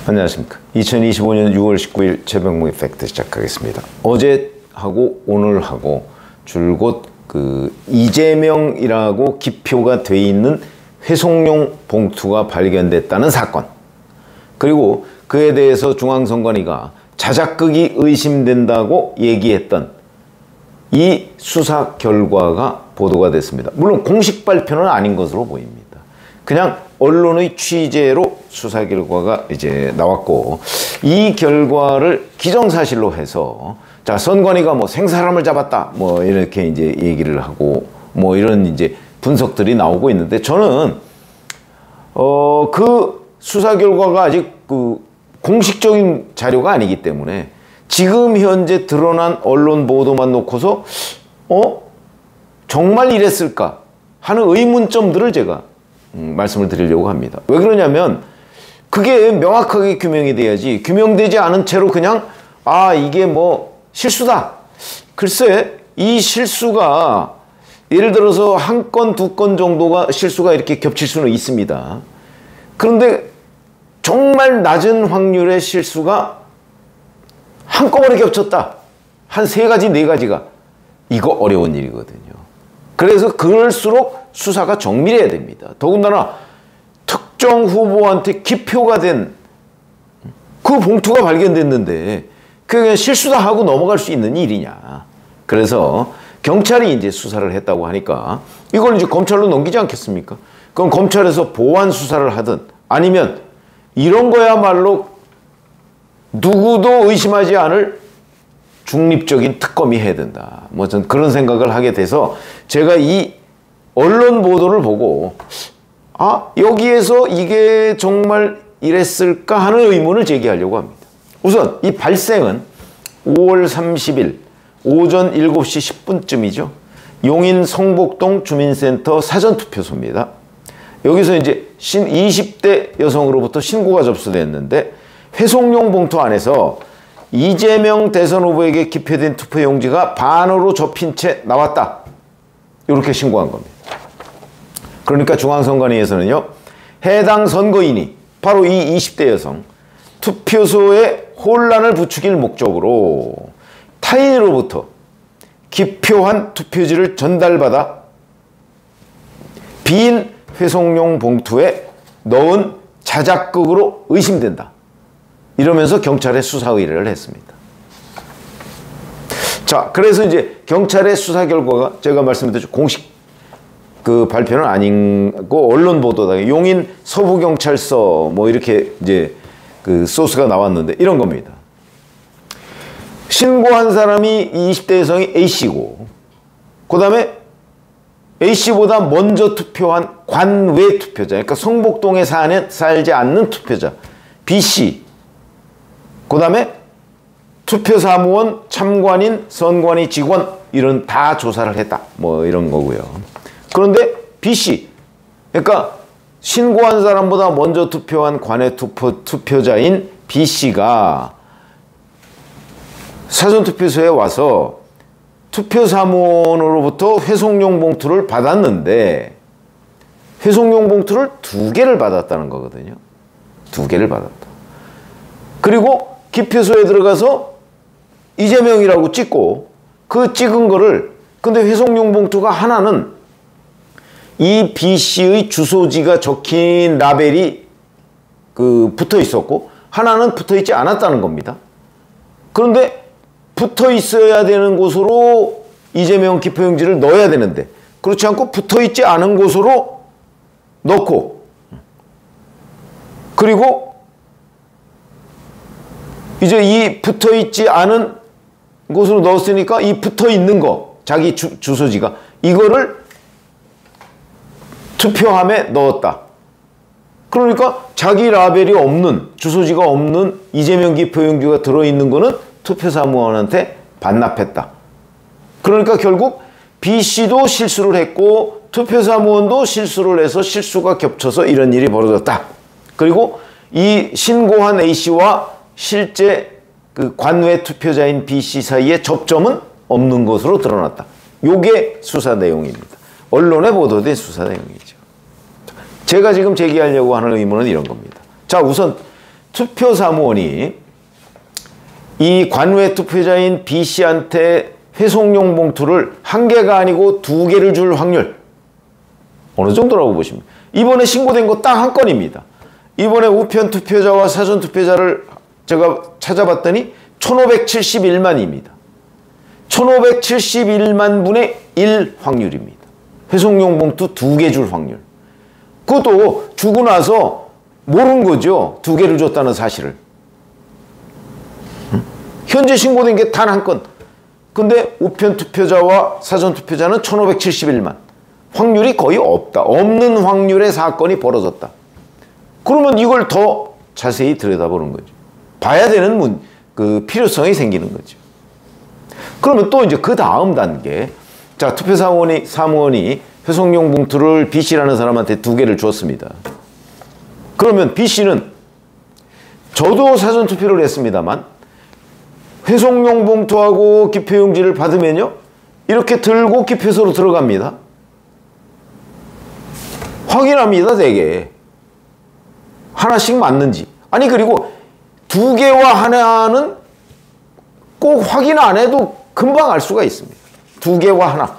안녕하십니까. 2025년 6월 19일 최병무의 팩트 시작하겠습니다. 어제하고 오늘하고 줄곧 이재명이라고 기표가 돼 있는 회송용 봉투가 발견됐다는 사건, 그리고 그에 대해서 중앙선관위가 자작극이 의심된다고 얘기했던 이 수사 결과가 보도가 됐습니다. 물론 공식 발표는 아닌 것으로 보입니다. 그냥 언론의 취재로 수사 결과가 이제 나왔고, 이 결과를 기정사실로 해서 자, 선관위가 뭐 생사람을 잡았다 뭐 이렇게 이제 얘기를 하고 뭐 이런 이제 분석들이 나오고 있는데, 저는 그 수사 결과가 아직 공식적인 자료가 아니기 때문에 지금 현재 드러난 언론 보도만 놓고서 정말 이랬을까 하는 의문점들을 제가 말씀을 드리려고 합니다. 왜 그러냐면 그게 명확하게 규명이 돼야지, 규명되지 않은 채로 그냥 이게 뭐 실수다. 글쎄, 이 실수가 예를 들어서 한 건, 두 건 정도가 실수가 이렇게 겹칠 수는 있습니다. 그런데 정말 낮은 확률의 실수가 한꺼번에 겹쳤다. 한 3가지, 4가지가. 이거 어려운 일이거든요. 그래서 그럴수록 수사가 정밀해야 됩니다. 더군다나 특정 후보한테 기표가 된 그 봉투가 발견됐는데 그게 그냥 실수다 하고 넘어갈 수 있는 일이냐. 그래서 경찰이 이제 수사를 했다고 하니까 이걸 이제 검찰로 넘기지 않겠습니까? 그럼 검찰에서 보완 수사를 하든 아니면 이런 거야말로 누구도 의심하지 않을 중립적인 특검이 해야 된다. 뭐 전 그런 생각을 하게 돼서 제가 이 언론 보도를 보고 여기에서 이게 정말 이랬을까 하는 의문을 제기하려고 합니다. 우선 이 발생은 5월 30일 오전 7시 10분쯤이죠. 용인 성복동 주민센터 사전투표소입니다. 여기서 이제 20대 여성으로부터 신고가 접수됐는데 회송용 봉투 안에서 이재명 대선 후보에게 기표된 투표용지가 반으로 접힌 채 나왔다. 이렇게 신고한 겁니다. 그러니까 중앙선관위에서는요, 해당 선거인이 바로 이 20대 여성 투표소에 혼란을 부추길 목적으로 타인으로부터 기표한 투표지를 전달받아 빈 회송용 봉투에 넣은 자작극으로 의심된다. 이러면서 경찰에 수사 의뢰를 했습니다. 자, 그래서 이제 경찰의 수사 결과가 제가 말씀드렸죠. 공식 발표는 아니고 언론 보도다. 용인 서부경찰서 뭐 이렇게 이제 소스가 나왔는데 이런 겁니다. 신고한 사람이 20대 여성이 A씨고, 그 다음에 A씨보다 먼저 투표한 관외 투표자, 그러니까 성복동에 살지 않는 투표자 B씨, 그 다음에 투표사무원, 참관인, 선관위 직원, 이런 다 조사를 했다. 뭐 이런 거고요. 그런데 B씨, 그러니까 신고한 사람보다 먼저 투표한 관외 투표자인 B씨가 사전투표소에 와서 투표사무원으로부터 회송용 봉투를 받았는데 회송용 봉투를 2개를 받았다는 거거든요. 2개를 받았다. 그리고 기표소에 들어가서 이재명이라고 찍고 그 찍은 거를, 근데 회송용 봉투가 하나는 이 B씨의 주소지가 적힌 라벨이 붙어 있었고 하나는 붙어 있지 않았다는 겁니다. 그런데 붙어 있어야 되는 곳으로 이재명 기표용지를 넣어야 되는데 그렇지 않고 붙어 있지 않은 곳으로 넣고, 그리고 이제 이 붙어 있지 않은 곳으로 넣었으니까 이 붙어 있는 거, 자기 주소지가, 이거를 투표함에 넣었다. 그러니까 자기 라벨이 없는, 주소지가 없는 이재명 기표용지가 들어있는 거는 투표사무원한테 반납했다. 그러니까 결국 B씨도 실수를 했고 투표사무원도 실수를 해서 실수가 겹쳐서 이런 일이 벌어졌다. 그리고 이 신고한 A씨와 실제 관외 투표자인 B씨 사이에 접점은 없는 것으로 드러났다. 요게 수사 내용입니다. 언론에 보도된 수사 내용이죠. 제가 지금 제기하려고 하는 의문은 이런 겁니다. 자, 우선 투표사무원이 이 관외 투표자인 B씨한테 회송용 봉투를 한 개가 아니고 두 개를 줄 확률 어느 정도라고 보십니까? 이번에 신고된 거 딱 한 건입니다. 이번에 우편 투표자와 사전 투표자를 제가 찾아봤더니 1571만입니다. 1571만 분의 1 확률입니다. 회송용 봉투 두 개 줄 확률. 그것도 주고 나서 모르는 거죠. 두 개를 줬다는 사실을. 현재 신고된 게 단 한 건. 근데 우편 투표자와 사전 투표자는 1571만. 확률이 거의 없다. 없는 확률의 사건이 벌어졌다. 그러면 이걸 더 자세히 들여다보는 거죠. 봐야 되는 그 필요성이 생기는 거죠. 그러면 또 이제 그 다음 단계. 자, 사무원이 회송용 봉투를 B씨라는 사람한테 두 개를 줬습니다. 그러면 B씨는 저도 사전 투표를 했습니다만 회송용 봉투하고 기표용지를 받으면요. 이렇게 들고 기표소로 들어갑니다. 확인합니다, 대개. 하나씩 맞는지. 아니, 그리고 두 개와 하나는 꼭 확인 안 해도 금방 알 수가 있습니다. 두 개와 하나.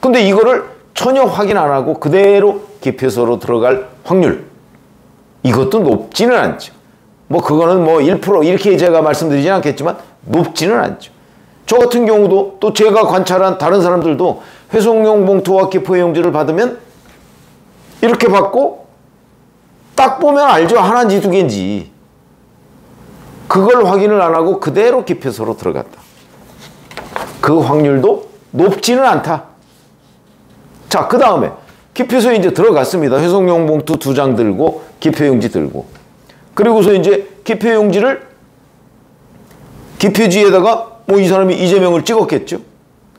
근데 이거를 전혀 확인 안 하고 그대로 기표소로 들어갈 확률. 이것도 높지는 않죠. 뭐 그거는 뭐 1% 이렇게 제가 말씀드리진 않겠지만 높지는 않죠. 저 같은 경우도 또 제가 관찰한 다른 사람들도 회송용 봉투와 기표용지를 받으면 이렇게 받고 딱 보면 알죠. 하나인지 두 개인지. 그걸 확인을 안 하고 그대로 기표소로 들어갔다. 그 확률도 높지는 않다. 자, 그 다음에 기표소에 이제 들어갔습니다. 회송용 봉투 두 장 들고 기표용지 들고. 그리고서 이제 기표용지를 기표지에다가 뭐 이 사람이 이재명을 찍었겠죠.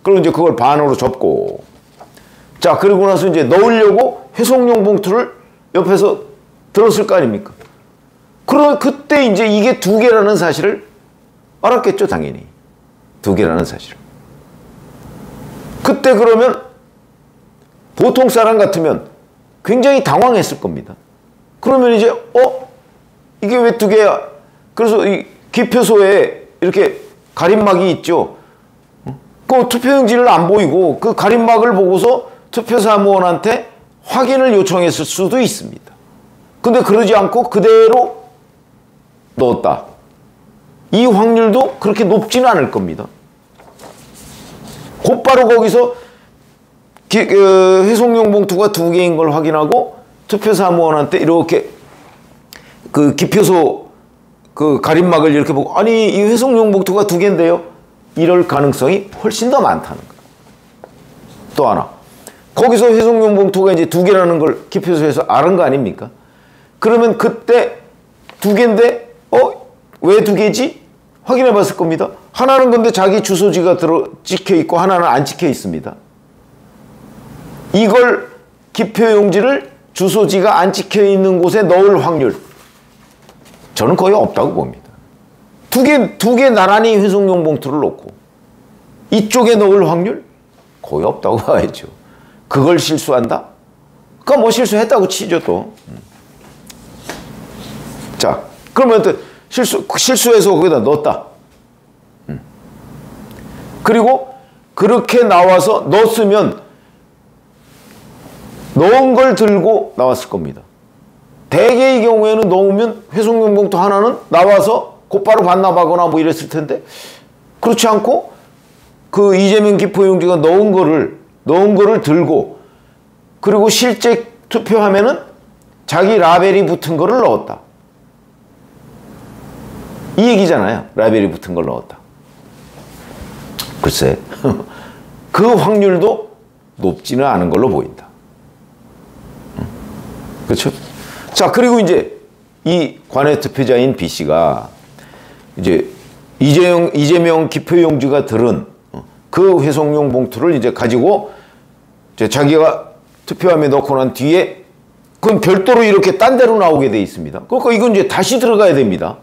그리고 이제 그걸 반으로 접고. 자, 그리고 나서 이제 넣으려고 회송용 봉투를 옆에서 들었을 거 아닙니까? 그러면 그때 이제 이게 두 개라는 사실을 알았겠죠, 당연히. 두 개라는 사실을. 그때 그러면 보통 사람 같으면 굉장히 당황했을 겁니다. 그러면 이제 이게 왜 두 개야? 그래서 이 기표소에 이렇게 가림막이 있죠. 그 투표용지를 안 보이고 그 가림막을 보고서 투표사무원한테 확인을 요청했을 수도 있습니다. 근데 그러지 않고 그대로 넣었다. 이 확률도 그렇게 높지는 않을 겁니다. 곧바로 거기서 회송용 봉투가 두 개인 걸 확인하고 투표사무원한테 이렇게 그 기표소 그 가림막을 이렇게 보고 아니 이 회송용 봉투가 두 개인데요. 이럴 가능성이 훨씬 더 많다는 거예요. 또 하나. 거기서 회송용 봉투가 이제 두 개라는 걸 기표소에서 알은 거 아닙니까? 그러면 그때 두 개인데 왜 두 개지? 확인해 봤을 겁니다. 하나는 근데 자기 주소지가 찍혀 있고 하나는 안 찍혀 있습니다. 이걸 기표용지를 주소지가 안 찍혀 있는 곳에 넣을 확률 저는 거의 없다고 봅니다. 두 개 나란히 회송용 봉투를 놓고 이쪽에 넣을 확률 거의 없다고 봐야죠. 그걸 실수한다? 그건 실수했다고 치죠 또. 자, 그러면 또 실수해서 거기다 넣었다. 그리고 그렇게 나와서 넣었으면 넣은 걸 들고 나왔을 겁니다. 대개의 경우에는 넣으면 회송용 봉투 하나는 나와서 곧바로 반납하거나 뭐 이랬을 텐데 그렇지 않고 그 이재명 기표용지가 넣은 거를 들고 그리고 실제 투표하면은 자기 라벨이 붙은 거를 넣었다. 이 얘기잖아요. 라벨이 붙은 걸 넣었다. 글쎄 그 확률도 높지는 않은 걸로 보인다. 그렇죠? 자, 그리고 이제 이 관외 투표자인 B씨가 이제 이재명 기표용지가 들은 그 회송용 봉투를 이제 가지고 이제 자기가 투표함에 넣고 난 뒤에 그건 별도로 이렇게 딴 데로 나오게 돼 있습니다. 그러니까 이건 이제 다시 들어가야 됩니다.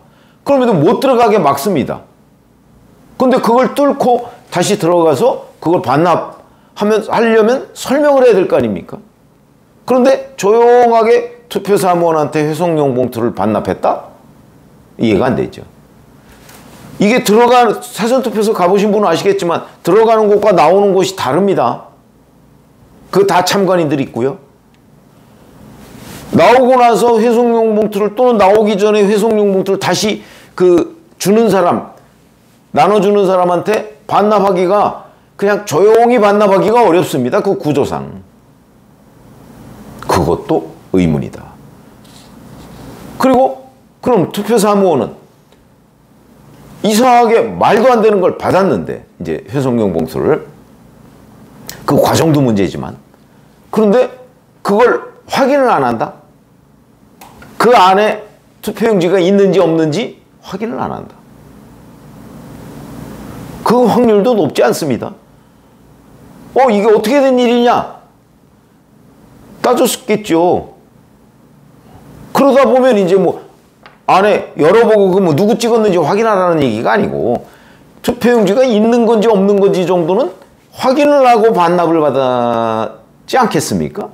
그럼에도 못 들어가게 막습니다. 근데 그걸 뚫고 다시 들어가서 그걸 하려면 설명을 해야 될 거 아닙니까? 그런데 조용하게 투표사무원한테 회송용 봉투를 반납했다? 이해가 안 되죠. 이게 사전투표소 가보신 분은 아시겠지만 들어가는 곳과 나오는 곳이 다릅니다. 그거 다 참관인들이 있고요. 나오고 나서 회송용 봉투를 또는 나오기 전에 회송용 봉투를 다시 주는 사람, 나눠주는 사람한테 반납하기가 그냥 조용히 반납하기가 어렵습니다. 그 구조상. 그것도 의문이다. 그리고 그럼 투표사무원은 이상하게 말도 안 되는 걸 받았는데 이제 회송용 봉투를 그 과정도 문제지만 그런데 그걸 확인을 안 한다? 그 안에 투표용지가 있는지 없는지 확인을 안 한다. 그 확률도 높지 않습니다. 이게 어떻게 된 일이냐? 따졌겠죠. 그러다 보면 이제 뭐 안에 열어보고 그 뭐 누구 찍었는지 확인하라는 얘기가 아니고 투표용지가 있는 건지 없는 건지 정도는 확인을 하고 반납을 받았지 않겠습니까?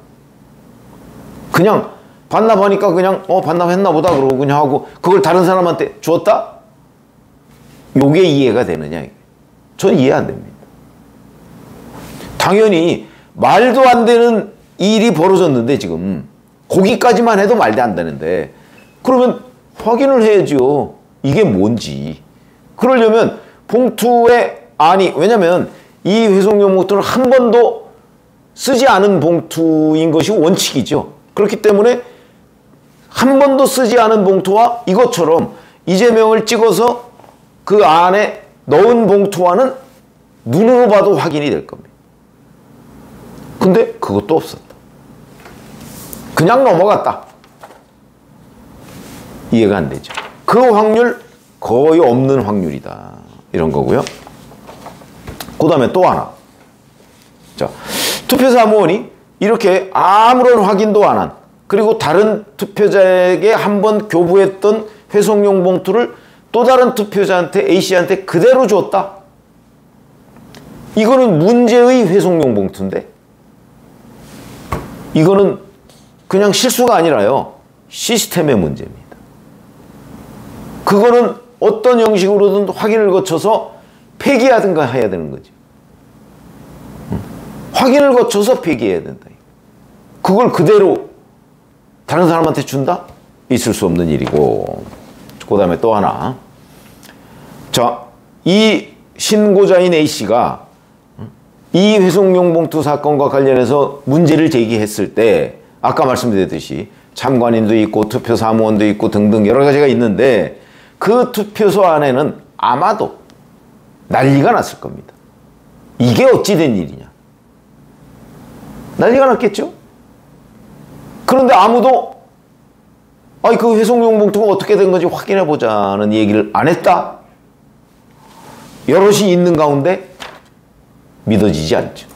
그냥 반납하니까 그냥 반납했나 보다 그러고 그냥 하고 그걸 다른 사람한테 주었다? 요게 이해가 되느냐? 전 이해 안 됩니다. 당연히 말도 안 되는 일이 벌어졌는데 지금 거기까지만 해도 말도 안 되는데 그러면 확인을 해야죠. 이게 뭔지. 그러려면 봉투에 왜냐면 이 회송용 봉투는 한 번도 쓰지 않은 봉투인 것이 원칙이죠. 그렇기 때문에 한 번도 쓰지 않은 봉투와 이것처럼 이재명을 찍어서 그 안에 넣은 봉투와는 눈으로 봐도 확인이 될 겁니다. 근데 그것도 없었다. 그냥 넘어갔다. 이해가 안 되죠. 그 확률 거의 없는 확률이다. 이런 거고요. 그 다음에 또 하나. 자, 투표사무원이 이렇게 아무런 확인도 안 한, 그리고 다른 투표자에게 한번 교부했던 회송용 봉투를 또 다른 투표자한테 A씨한테 그대로 줬다. 이거는 문제의 회송용 봉투인데 이거는 그냥 실수가 아니라요. 시스템의 문제입니다. 그거는 어떤 형식으로든 확인을 거쳐서 폐기하든가 해야 되는 거죠. 확인을 거쳐서 폐기해야 된다. 그걸 그대로 다른 사람한테 준다? 있을 수 없는 일이고. 그 다음에 또 하나. 자, 이 신고자인 A씨가 이 회송용 봉투 사건과 관련해서 문제를 제기했을 때 아까 말씀드렸듯이 참관인도 있고 투표사무원도 있고 등등 여러 가지가 있는데 그 투표소 안에는 아마도 난리가 났을 겁니다. 이게 어찌 된 일이냐. 난리가 났겠죠? 그런데 아무도 그 회송용 봉투가 어떻게 된 건지 확인해 보자는 얘기를 안 했다? 여럿이 있는 가운데 믿어지지 않죠.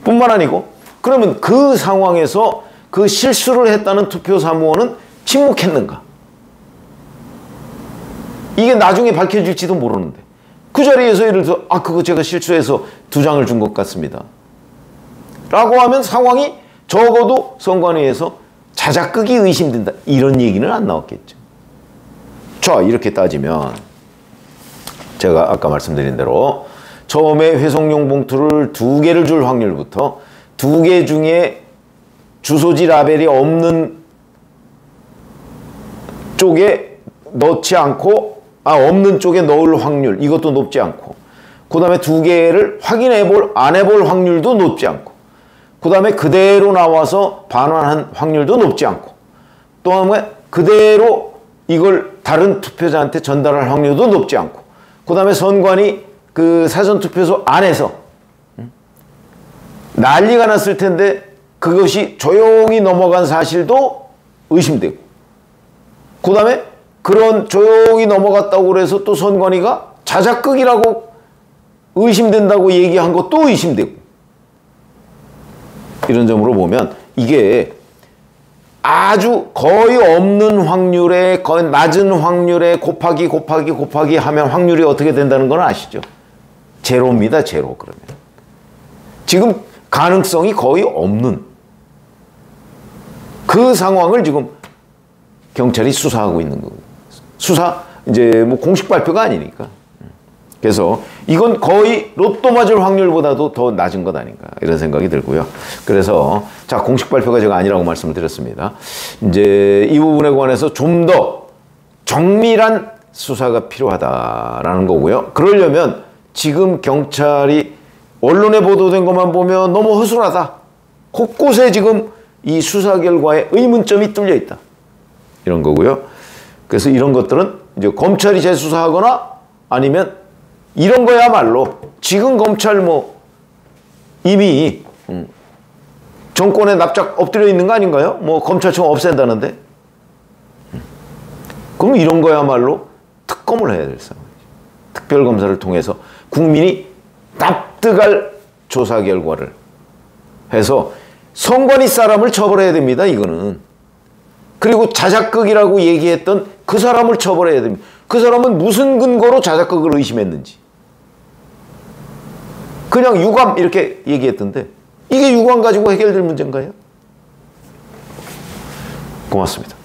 뿐만 아니고 그러면 그 상황에서 그 실수를 했다는 투표사무원은 침묵했는가? 이게 나중에 밝혀질지도 모르는데 그 자리에서 예를 들어 그거 제가 실수해서 2장을 준 것 같습니다 라고 하면 상황이 적어도 선관위에서 자작극이 의심된다 이런 얘기는 안 나왔겠죠. 자, 이렇게 따지면 제가 아까 말씀드린 대로 처음에 회송용 봉투를 2개를 줄 확률부터 2개 중에 주소지 라벨이 없는 쪽에 넣지 않고 없는 쪽에 넣을 확률 이것도 높지 않고 그 다음에 2개를 안 해볼 확률도 높지 않고 그 다음에 그대로 나와서 반환한 확률도 높지 않고 또 다음에 그대로 이걸 다른 투표자한테 전달할 확률도 높지 않고 그 다음에 선관위 그 사전투표소 안에서 난리가 났을 텐데 그것이 조용히 넘어간 사실도 의심되고 그 다음에 그런 조용히 넘어갔다고 그래서 또 선관위가 자작극이라고 의심된다고 얘기한 것도 의심되고 이런 점으로 보면 이게 아주 거의 없는 확률에 거의 낮은 확률에 곱하기 하면 확률이 어떻게 된다는 건 아시죠? 제로입니다. 제로. 그러면 지금 가능성이 거의 없는 그 상황을 지금 경찰이 수사하고 있는 거예요. 수사 이제 뭐 공식 발표가 아니니까. 그래서 이건 거의 로또 맞을 확률보다도 더 낮은 것 아닌가 이런 생각이 들고요. 그래서 자, 공식 발표가 제가 아니라고 말씀을 드렸습니다. 이제 이 부분에 관해서 좀 더 정밀한 수사가 필요하다라는 거고요. 그러려면 지금 경찰이 언론에 보도된 것만 보면 너무 허술하다. 곳곳에 지금 이 수사 결과에 의문점이 뚫려 있다. 이런 거고요. 그래서 이런 것들은 이제 검찰이 재수사하거나 아니면 이런 거야말로 지금 검찰 뭐 이미 정권에 납작 엎드려 있는 거 아닌가요? 뭐 검찰청 없앤다는데. 그럼 이런 거야말로 특검을 해야 될 상황이죠. 특별검사를 통해서 국민이 납득할 조사 결과를 해서 선관위 사람을 처벌해야 됩니다. 이거는. 그리고 자작극이라고 얘기했던 그 사람을 처벌해야 됩니다. 그 사람은 무슨 근거로 자작극을 의심했는지. 그냥 유감 이렇게 얘기했던데 이게 유감 가지고 해결될 문제인가요? 고맙습니다.